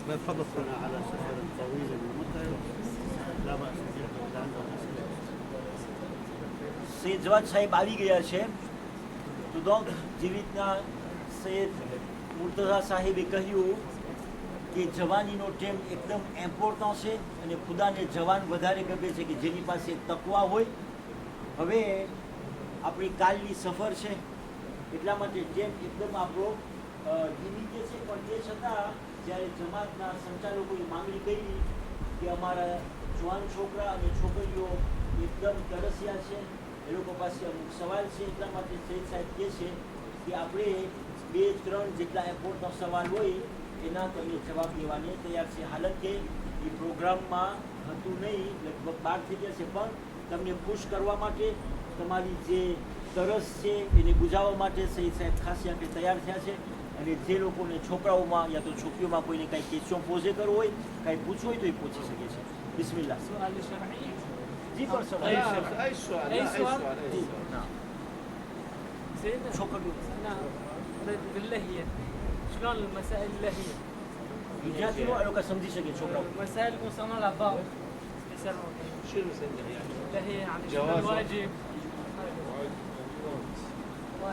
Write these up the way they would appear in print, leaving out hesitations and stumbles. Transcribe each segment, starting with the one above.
بفضلنا على سفر طويل ومتعب لا بأس به إذا عندهم أسئلة. Syed Javad સાહેબ આવી ગયા છે. તો donc જેવી રીતના સૈયદ મુર્તઝા સાહેબે કહ્યું કે જવાનીનો ટાઈમ એકદમ ઇમ્પોર્ટન્ટ છે અને ખુદાને જવાન વધારે ગમે છે કે જેની પાસે તકવા હોય. હવે આપણી કાલની સફર છે એટલા માટે ટાઈમ એકદમ આપણો લિમિટેડ છે, પણ તે છતાં જ્યારે જમાતના સંચાલકોએ માંગણી કરી કે અમારા જવાન છોકરા અને છોકરીઓ એકદમ તરસ્યા છે, એ લોકો પાસે અમુક સવાલ છે, એટલા માટે સૈયદ સાહેબ કહે છે કે આપણે 2-3 જેટલા ઇમ્પોર્ટન્ટ સવાલ હોય એના તમને જવાબ દેવાને તૈયાર છે. હાલત કે એ પ્રોગ્રામમાં હતું નહીં, લગભગ 12 થઈ ગયા છે, પણ તમને ખુશ કરવા માટે તમારી જે તરસ છે એને બુજાવવા માટે સૈયદ સાહેબ ખાસ આપણે તૈયાર થયા છે. અને જે લોકોને છોકરાઓમાં યા તો છોકરીઓમાં કોઈને કાંઈ ક્વેશ્ચન પોઝે કરવો હોય, કાંઈ પૂછવું હોય તો એ પૂછી શકે છે. બિસ્મિલ્લાહ. जी पर सवाल أي سؤال أي سؤال نعم سيدنا شكرا. أنا أريد باللهية شلون المسائل اللهية؟ विद्यार्थी नो लोग समझी सके छोकरा مسائل مصنع الأباء شو المسألة يعني؟ اللهية يعني شنو جواز. الواجب؟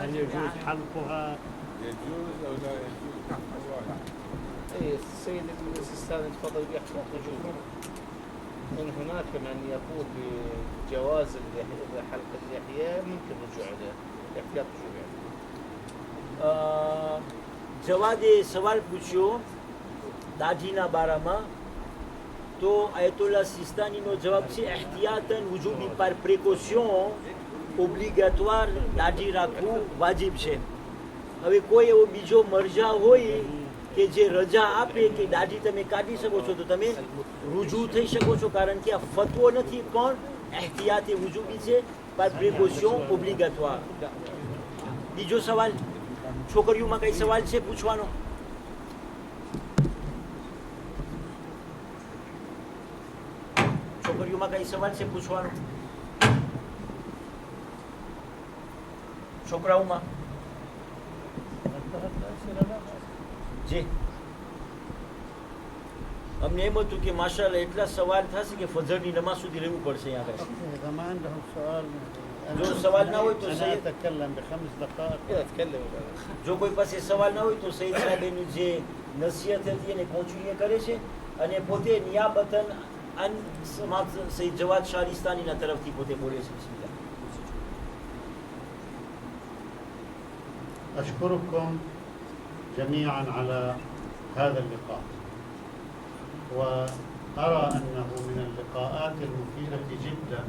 هل يجوز حلقها؟ يجوز أو لا يجوز؟ اي السيد الاستاذ تفضل بيحكي يجوز. من هناك من يقول بجواز حلق اللحية ممكن رجوع له احتياط رجوع. જવાદે સવાલ પૂછ્યો દાઢીના બારામાં, તો આયતોલ્લા સિસ્તાનીનો જવાબ છે એહતિયાતન વુજૂબી પર પ્રિકોશન ઓબ્લિગેટવાર દાઢી રાખવું વાજિબ છે. હવે કોઈ એવો બીજો મરજા હોય કે જે રજા આપે કે દાઢી તમે કાઢી શકો છો તો તમે રુજુ થઈ શકો છો, કારણ કે આ ફતવો નથી પણ એહતિયાતે વુજૂબી છે પર પ્રિકોશન ઓબ્લિગેટવાર. બીજો સવાલ છોકરીઓમાં કઈ સવાલ છે પૂછવાનો? છોકરીઓમાં કઈ સવાલ છે પૂછવાનો? છોકરાઓમાં જી અમને એમ હતું કે માશાઅલ્લાહ એટલા સવાલ થશે કે ફજરની નમાઝ સુધી રહેવું પડશે અહીંયા આગળ. إذا ما عندهم سؤال જો સવાલ ના હોય તો أنا સૈયદ أتكلم ب5 دقائق. كذا اتكلم જો કોઈ પાસે સવાલ ના હોય તો સૈયદ સાહેબ એની જે નસીહત હતી એને કોન્ટિન્યુ કરે છે અને પોતે નિયાબતન અન સમાજ સૈયદ જવાદ શારિસ્તાનીના તરફથી પોતે બોલે છે. બિસ્મિલ્લાહ. أشكركم جميعا على هذا اللقاء، وأرى أنه من اللقاءات المفيدة جدا.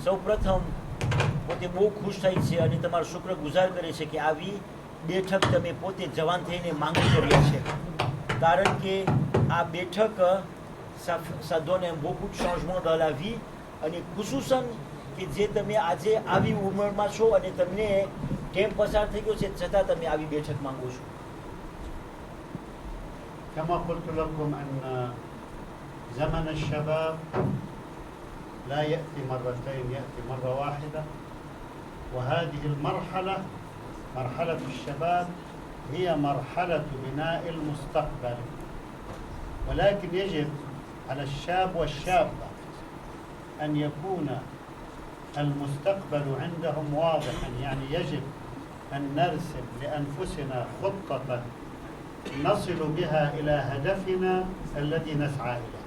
સૌ પ્રથમ પોતે બહુ ખુશ થાય છે અને તમારો શુક્રગુજાર કરે છે કે આવી બેઠક તમે પોતે જવાન થઈને માંગણી કરી છે, કારણ કે આ બેઠક ça donne un beaucoup de changement dans la vie અને ખુસુસન કે જે તમે આજે આવી ઉંમરમાં છો અને તમને ટાઈમ પસાર થઈ ગયો છે છતાં તમે આવી બેઠક માંગો છો. كما قلت لكم أن زمن الشباب لا يأتي مرتين، يأتي مرة واحدة، وهذه المرحلة مرحلة الشباب هي مرحلة بناء المستقبل، ولكن يجب على الشاب والشابة أن يكون المستقبل عندهم واضحا. يعني يجب أن نرسم لأنفسنا خطة نصل بها إلى هدفنا الذي نسعى إليه.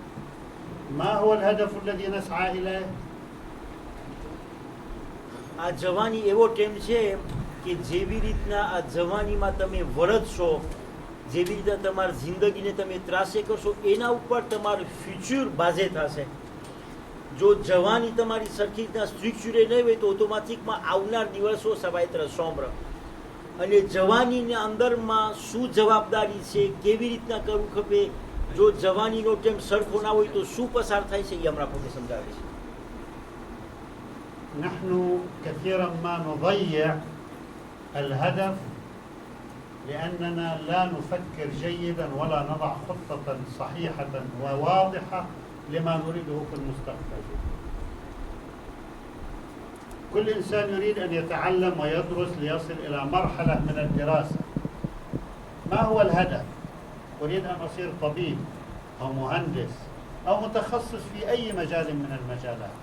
ما هو الهدف الذي نسعى إليه؟ આ જવાની એવો ટાઈમ છે કે જેવી રીતના આ જવાનીમાં તમે વરતશો, જેવી રીતે તમારી જિંદગીને તમે ત્રાસે કરશો એના ઉપર તમારું ફ્યુચર બાઝે થશે. જો જવાની તમારી સરખી રીતના સ્ટ્રક્ચરે નહીં હોય તો ઓટોમેટિકમાં આવનાર દિવસો સવાય તરફ સોમ્ર. અને જવાનીના અંદરમાં શું જવાબદારી છે, કેવી રીતના કરવું ખપે, જો જવાનીનો ટાઈમ સરખો ના હોય તો શું પસાર થાય છે એ હમણાં પોતે સમજાવે છે. نحن كثيرا ما نضيع الهدف لأننا لا نفكر جيدا ولا نضع خطة صحيحة وواضحة لما نريده في المستقبل. كل إنسان يريد أن يتعلم ويدرس ليصل إلى مرحلة من الدراسة، ما هو الهدف؟ أريد أن أصير طبيب أو مهندس أو متخصص في أي مجال من المجالات.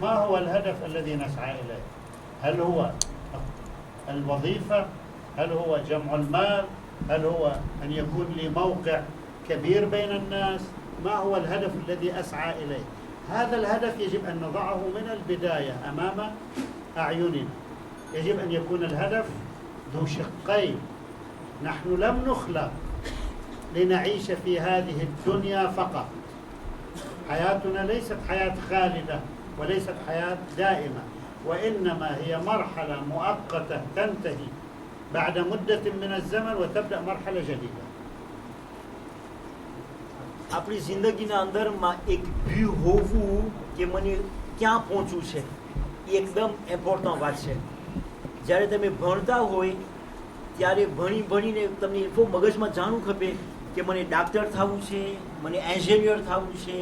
ما هو الهدف الذي نسعى إليه؟ هل هو الوظيفة؟ هل هو جمع المال؟ هل هو أن يكون لي موقع كبير بين الناس؟ ما هو الهدف الذي أسعى إليه؟ هذا الهدف يجب أن نضعه من البداية أمام أعيننا. يجب أن يكون الهدف ذو شقين. نحن لم نخلق لنعيش في هذه الدنيا فقط. حياتنا ليست حياة خالدة وليست حياة دائمة، وإنما هي مرحلة مؤقتة تنتهي بعد مدة من الزمن وتبدأ مرحلة جديدة. આપણી જિંદગીના અંદરમાં એક વ્યૂ હોવું કે મને ક્યાં પહોંચવું છે એ એકદમ ઇમ્પોર્ટન્ટ વાત છે. જ્યારે તમે ભણતા હોય ત્યારે ભણીને તમને એટલું મગજમાં જાણવું ખપે કે મને ડાક્ટર થવું છે, મને એન્જિનિયર થવું છે,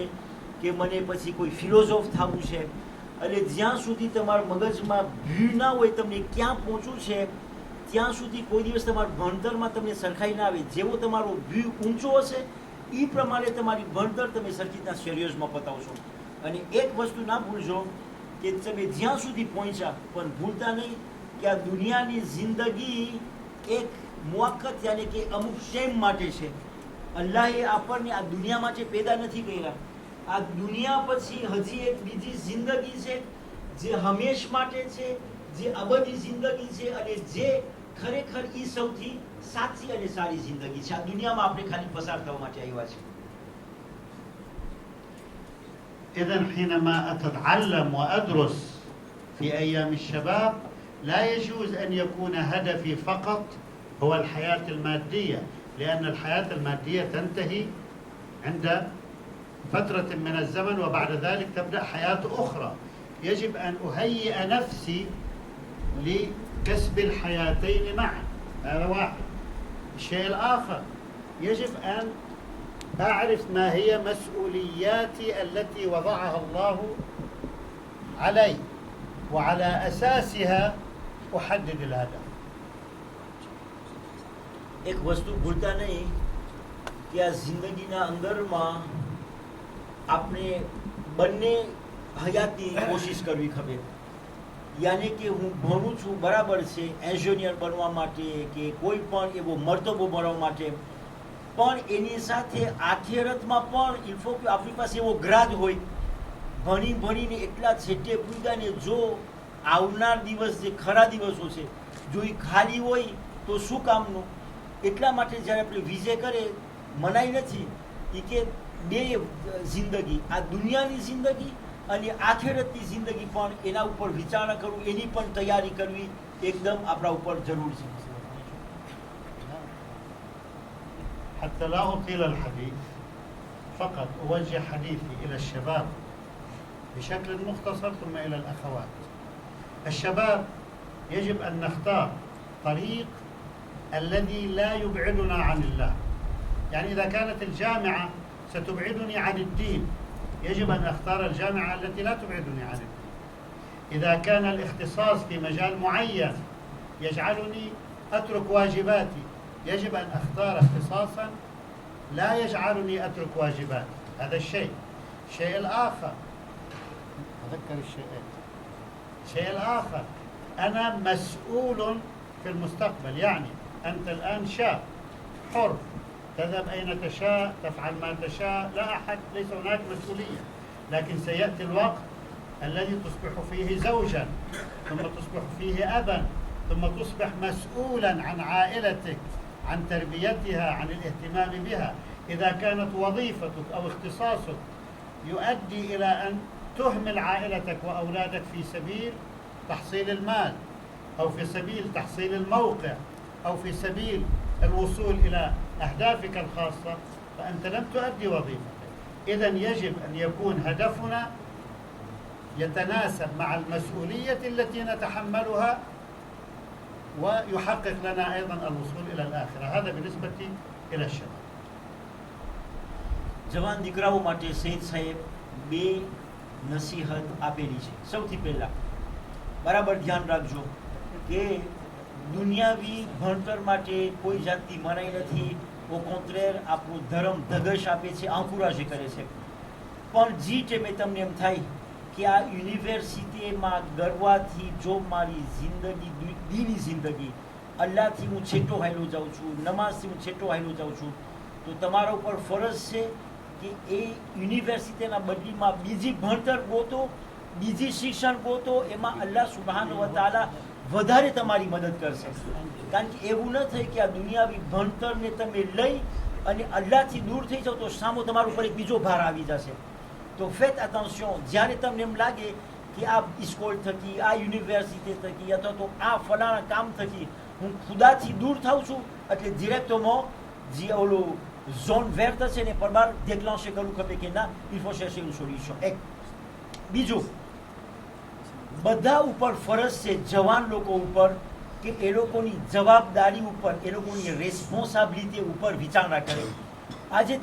કે મને પછી કોઈ ફિલોસોફ થવું છે. એટલે જ્યાં સુધી તમારા મગજમાં વ્યૂ ના હોય તમને ક્યાં પહોંચવું છે ત્યાં સુધી કોઈ દિવસ તમારા ભણતરમાં તમને સરખાઈ ના આવે. જેવો તમારો વ્યૂ ઊંચો હશે એ પ્રમાણે તમારી ભણતર તમે સરખી રીતના સિરિયસમાં પતાવશો. અને એક વસ્તુ ના ભૂલશો કે તમે જ્યાં સુધી પહોંચ્યા પણ ભૂલતા નહીં કે આ દુનિયાની જિંદગી એક મુઆક્કત યાની કે અમુક ટાઈમ માટે છે. અલ્લાહે આપણને આ દુનિયા માટે પેદા નથી કર્યા. આ દુનિયા પછી હજી એક બીજી જિંદગી છે જે હંમેશ માટે છે, જે અબદી જિંદગી છે અને જે ખરેખર ઈ સૌથી સાચી અને સારી જિંદગી છે. આ દુનિયામાં આપણે ખાલી પસાર થવા માટે આવ્યા છે. إذن حينما أتعلم وأدرس في أيام الشباب لا يجوز أن يكون هدفي فقط هو الحياة المادية، لأن الحياة المادية تنتهي عند فترة من الزمن وبعد ذلك تبدأ حياة أخرى. يجب أن أهيئ نفسي لكسب الحياتين معا. هذا واحد. الشيء الآخر يجب أن أعرف ما هي مسؤولياتي التي وضعها الله علي وعلى أساسها أحدد الهدف. એક વસ્તુ ભૂલતા નહીં કે આ જિંદગીના અંદરમાં આપણે બંને હયાતની કોશિશ કરવી ખપે. યાની કે હું ભણું છું બરાબર છે એન્જિનિયર બનવા માટે કે કોઈ પણ એવો મર્તબો મળવા માટે, પણ એની સાથે આખેરતમાં પણ ઇલ્ફો કે આપણી પાસે એવો ગ્રાજ હોય ભણીને એટલા છેટે પૂગ્યાને જો આવનાર દિવસ જે ખરા દિવસો છે જો એ ખાલી હોય તો શું કામનું. એટલા માટે જ્યારે આપણે વિજય કરે મનાઈ નથી એ કે બે જિંદગી, આ દુનિયાની જિંદગી અને આખેરતની જિંદગી પણ એના ઉપર વિચારણા કરવું, એની પણ તૈયારી કરવી એકદમ આપણા ઉપર જરૂર છે. حتى لا أطيل الحديث فقط أوجه حديثي إلى الشباب بشكل مختصر ثم إلى الأخوات. الشباب يجب أن نختار طريق الذي لا يبعدنا عن الله. يعني إذا كانت الجامعة ستبعدني عن الدين يجب أن أختار الجامعة التي لا تبعدني عن الدين. إذا كان الاختصاص في مجال معين يجعلني أترك واجباتي يجب أن أختار اختصاصا لا يجعلني أترك واجباتي. هذا الشيء. الشيء الآخر أذكر الشيء الآخر أنا مسؤول في المستقبل. يعني أنت الآن شاب حر تذهب أين تشاء تفعل ما تشاء، لا أحد، ليس هناك مسؤولية. لكن سيأتي الوقت الذي تصبح فيه زوجا ثم تصبح فيه أبا ثم تصبح مسؤولا عن عائلتك، عن تربيتها، عن الاهتمام بها. إذا كانت وظيفتك أو اختصاصك يؤدي إلى أن تهمل عائلتك وأولادك في سبيل تحصيل المال أو في سبيل تحصيل الموقع أو في سبيل الوصول إلى أهدافك الخاصة فأنت لم تؤدي وظيفتك. إذن يجب أن يكون هدفنا يتناسب مع المسؤولية التي نتحملها ويحقق لنا أيضا الوصول إلى الآخرة. هذا بالنسبة إلى الشباب. જવાન દીકરાઓ માટે સૈયદ સાહેબ બે નસીહત આપેલી છે. સૌથી પહેલા બરાબર ધ્યાન રાખજો કે દુનિયાવી ભણતર માટે કોઈ જાતની મનાઈ નથી. ઓ કોન્ટ્રેર આપણું ધર્મ ધગશ આપે છે, આંકુરાશી કરે છે. પણ જી ટાઈમે તમને એમ થાય કે આ યુનિવર્સિટીમાં ગરવાથી જો મારી જિંદગી દીની જિંદગી અલ્લાહથી હું છેટો હાલ્યો જાઉં છું, નમાઝથી હું છેટો હાલ્યો જાઉં છું, તો તમારા ઉપર ફરજ છે કે એ યુનિવર્સિટીના બદલીમાં બીજી ભણતર ગોતો, બીજી શિક્ષણ ગોતો. એમાં અલ્લાહ સુબ્હાનહુ વ તઆલા વધારે તમારી મદદ કરશે. કારણ કે એવું ન થાય કે આ દુનિયાવી ભણતરને તમે લઈ અને અલ્લાહથી દૂર થઈ જાઓ તો સામો તમારા ઉપર એક બીજો ભાર આવી જશે. તો ફેટ અટેન્શન, જ્યારે તમને એમ લાગે કે આ સ્કૂલ થકી, આ યુનિવર્સિટી થકી અથવા તો આ ફલાણા કામ થકી હું ખુદાથી દૂર થાઉં છું, એટલે ડિરેક્ટમાં જે ઓલું ઝોન વેર થશે ને પર બાર déclencher કરવું ખપે કે ના, il faut chercher une solution. એક બીજું, બધા ઉપર ફરજ છે, જવાન લોકો ઉપર, કે એ લોકોની જવાબદારી ઉપર, એ લોકોની રેસ્પોન્સિબિલિટી ઉપર વિચારણા કરે. આજે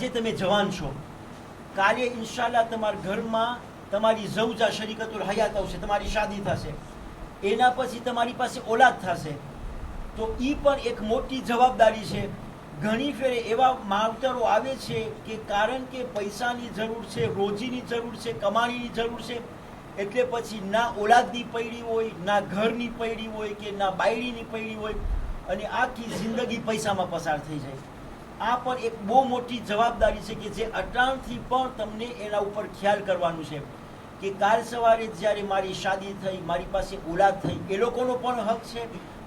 તમે જવાન છો, કાલે ઇન્શાલ્લાહ તમારા ઘરમાં તમારી ઝૌજા શરીકતુલ હયાત આવશે, તમારી શાદી થશે, એના પછી તમારી પાસે ઓલાદ થશે, તો એ પણ એક મોટી જવાબદારી છે. ઘણી ફેરે એવા માવતરો આવે છે કે કારણ કે પૈસાની જરૂર છે, રોજીની જરૂર છે, કમાણીની જરૂર છે, એટલે પછી ના ઓલાદની પૈડી હોય, ના ઘરની પૈડી હોય, કે ના બાયડીની પૈડી હોય, અને આખી જિંદગી પૈસામાં પસાર થઈ જાય. આ પણ એક બહુ મોટી જવાબદારી છે કે જે અટાણથી પણ તમને એના ઉપર ખ્યાલ કરવાનું છે કે કાલ સવારે જ્યારે મારી શાદી થઈ, મારી પાસે ઓલાદ થઈ, એ લોકોનો પણ હક છે,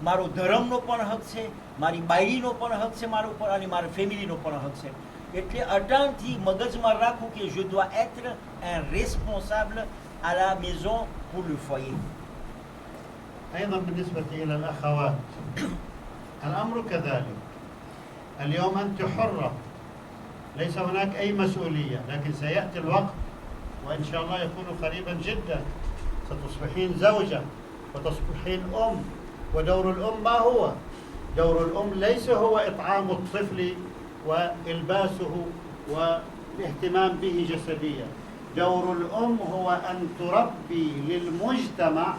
મારો ધર્મનો પણ હક છે, મારી બાયડીનો પણ હક છે મારા ઉપર, અને મારા ફેમિલીનો પણ હક છે. એટલે અટાણથી મગજમાં રાખવું કે je dois être un responsable à la maison pour le foyer. أيضا بالنسبة إلى الأخوات الأمر كذلك. اليوم أنت حرة، ليس هناك أي مسؤولية، لكن سيأتي الوقت وإن شاء الله يكون قريبا جدا ستصبحين زوجة وتصبحين أم. ودور الأم ما هو؟ دور الأم ليس هو إطعام الطفل وإلباسه والاهتمام به جسديا. دور الأم هو أن تربي للمجتمع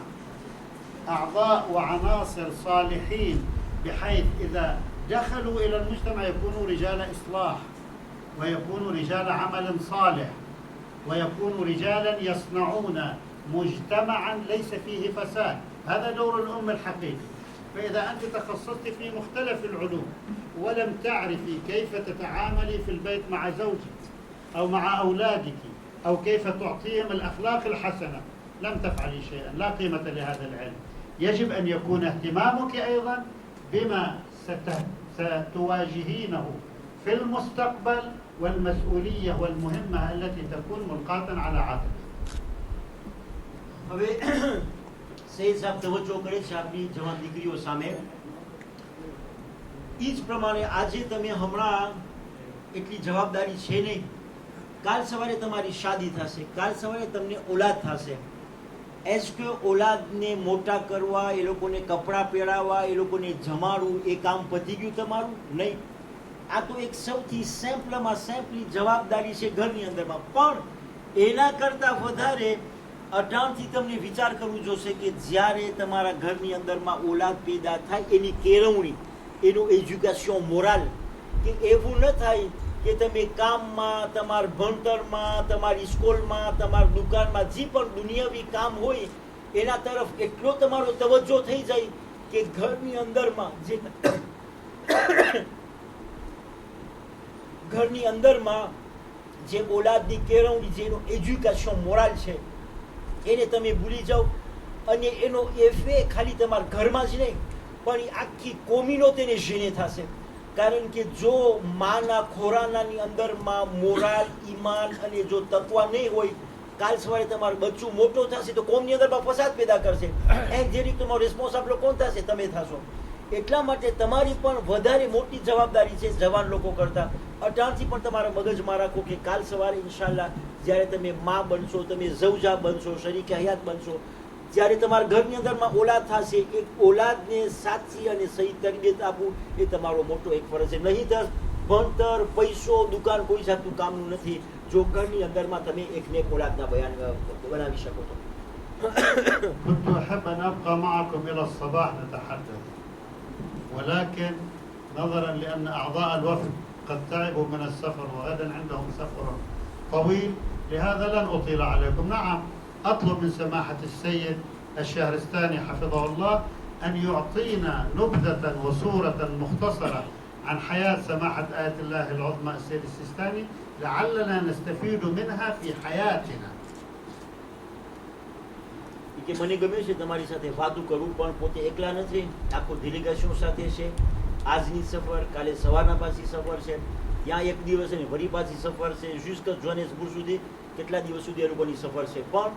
أعضاء وعناصر صالحين، بحيث إذا دخلوا إلى المجتمع يكونوا رجال إصلاح، ويكونوا رجال عمل صالح، ويكونوا رجالا يصنعون مجتمعا ليس فيه فساد. هذا دور الأم الحقيقي. فإذا أنت تخصصت في مختلف العلوم ولم تعرفي كيف تتعاملي في البيت مع زوجك أو مع أولادك، أو كيف تعطيهم الأخلاق الحسنة، لم تفعلي شيئا، لا قيمة لهذا العلم. يجب أن يكون اهتمامك أيضا بما ستواجهينه في المستقبل والمسؤولية والمهمة التي تكون ملقاة على عاتقك. હવે સૈયદ સાહેબ તવજ્જો કરે છે આપણી જવાન દીકરીઓ સામે. એ જ પ્રમાણે આજે તમે હમણાં એટલી જવાબદારી છે નહીં, કાલ સવારે તમારી શાદી થશે, કાલ સવારે તમને ઓલાદ થશે. એઝ કે ઓલાદને મોટા કરવા, એ લોકોને કપડાં પહેરાવવા, એ લોકોને જમાડવું, એ કામ પતી ગયું તમારું? નહીં. આ તો એક સૌથી સિમ્પલમાં સિમ્પલી જવાબદારી છે ઘરની અંદરમાં. પણ એના કરતાં વધારે અટાણથી તમને વિચાર કરવું જોશે કે જ્યારે તમારા ઘરની અંદરમાં ઓલાદ પેદા થાય એની કેળવણી, એનું એજ્યુકેશન મોરાલ, કે એવું ન થાય કે તમે કામમાં, તમારા ભણતરમાં, તમારી સ્કૂલમાં, તમારી દુકાનમાં જે પણ દુનિયાવી કામ હોય એના તરફ એટલો તમારો તવજ્જો થઈ જાય કે ઘરની અંદરમાં જે ઓલાદની કેળવણી, જેનો એજ્યુકેશન મોરાલ છે એને તમે ભૂલી જાઓ. અને એનો એફે ખાલી તમારા ઘરમાં જ નહીં પણ એ આખી કોમીનો તેને ઝીણે થશે. કારણ કે જો માના ખોરાનાની અંદરમાં મોરાલ, ઈમાન અને જો તકવા નહીં હોય, કાલ સવારે તમારું બચ્ચું મોટો થશે તો કોમની અંદરમાં ફસાદ પેદા કરશે. એન્ડ જે રીતે તમારો રિસ્પોન્સિબલ કોણ થશે? તમે થશો. એટલા માટે તમારી પણ વધારે મોટી જવાબદારી છે જવાન લોકો કરતાં. અટાણથી પણ તમારા મગજમાં રાખો કે કાલ સવારે ઇન્શાલ્લાહ જ્યારે તમે માં બનશો, તમે ઝૌજા બનશો, શરીકે હયાત બનશો, જ્યારે તમારા ઘરની અંદરમાં ઓલાદ થશે, એક ઓલાદને સાચી અને સહી તરબિયત આપવું એ તમારો મોટો એક ફરજ છે. નહીં તો ભણતર, પૈસો, દુકાન કોઈ જાતનું કામનું નથી જો ઘરની અંદરમાં તમે એકને એક ઓલાદના બનાવી શકો તો. كنت أحب أن أبقى معكم إلى الصباح نتحدث، ولكن نظرا لأن أعضاء الوفد قد تعبوا من السفر وغدا عندهم سفر طويل، لهذا لن أطيل عليكم. نعم، أطلب من سماحة السيد الشهرستاني حفظه الله أن يعطينا نبذة وصورة مختصرة عن حياة سماحة آية الله العظمى السيد السيستاني لعلنا نستفيد منها في حياتنا. કે મને ગમે છે તમારી સાથે વાતો કરું, પણ પોતે એકલા નથી, આખો ડેલિગેશન સાથે છે. આજની સફર, કાલે સવારના પાછી સફર છે, ત્યાં એક દિવસ અને વળી પાછી સફર છે, જુસ્ક જોહાનિસબર્ગ સુધી કેટલા દિવસ સુધી એ લોકોની સફર છે. પણ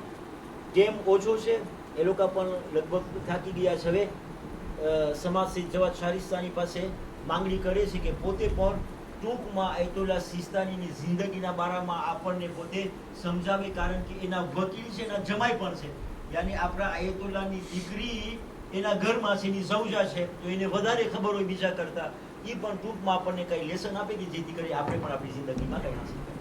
ટેમ ઓછો છે, એ લોકો પણ લગભગ થાકી ગયા છે. હવે સમાજ સેવક જવાદ શારિસ્તાની પાસે માંગણી કરે છે કે પોતે પણ ટૂંકમાં આયતોલ્લા સિસ્તાનીની જિંદગીના બારામાં આપણને પોતે સમજાવે, કારણ કે એના વકીલ છે, એના જમાઈ પણ છે. યાની આપણા આયતોલ્લાની દીકરી એના ઘરમાં છે, એની સૌજા છે, તો એને વધારે ખબર હોય બીજા કરતા. એ પણ ટૂંકમાં આપણને કંઈ લેસન આપે કે જેથી કરી આપણે પણ આપણી જિંદગીમાં કંઈ હાંસલ કરીએ.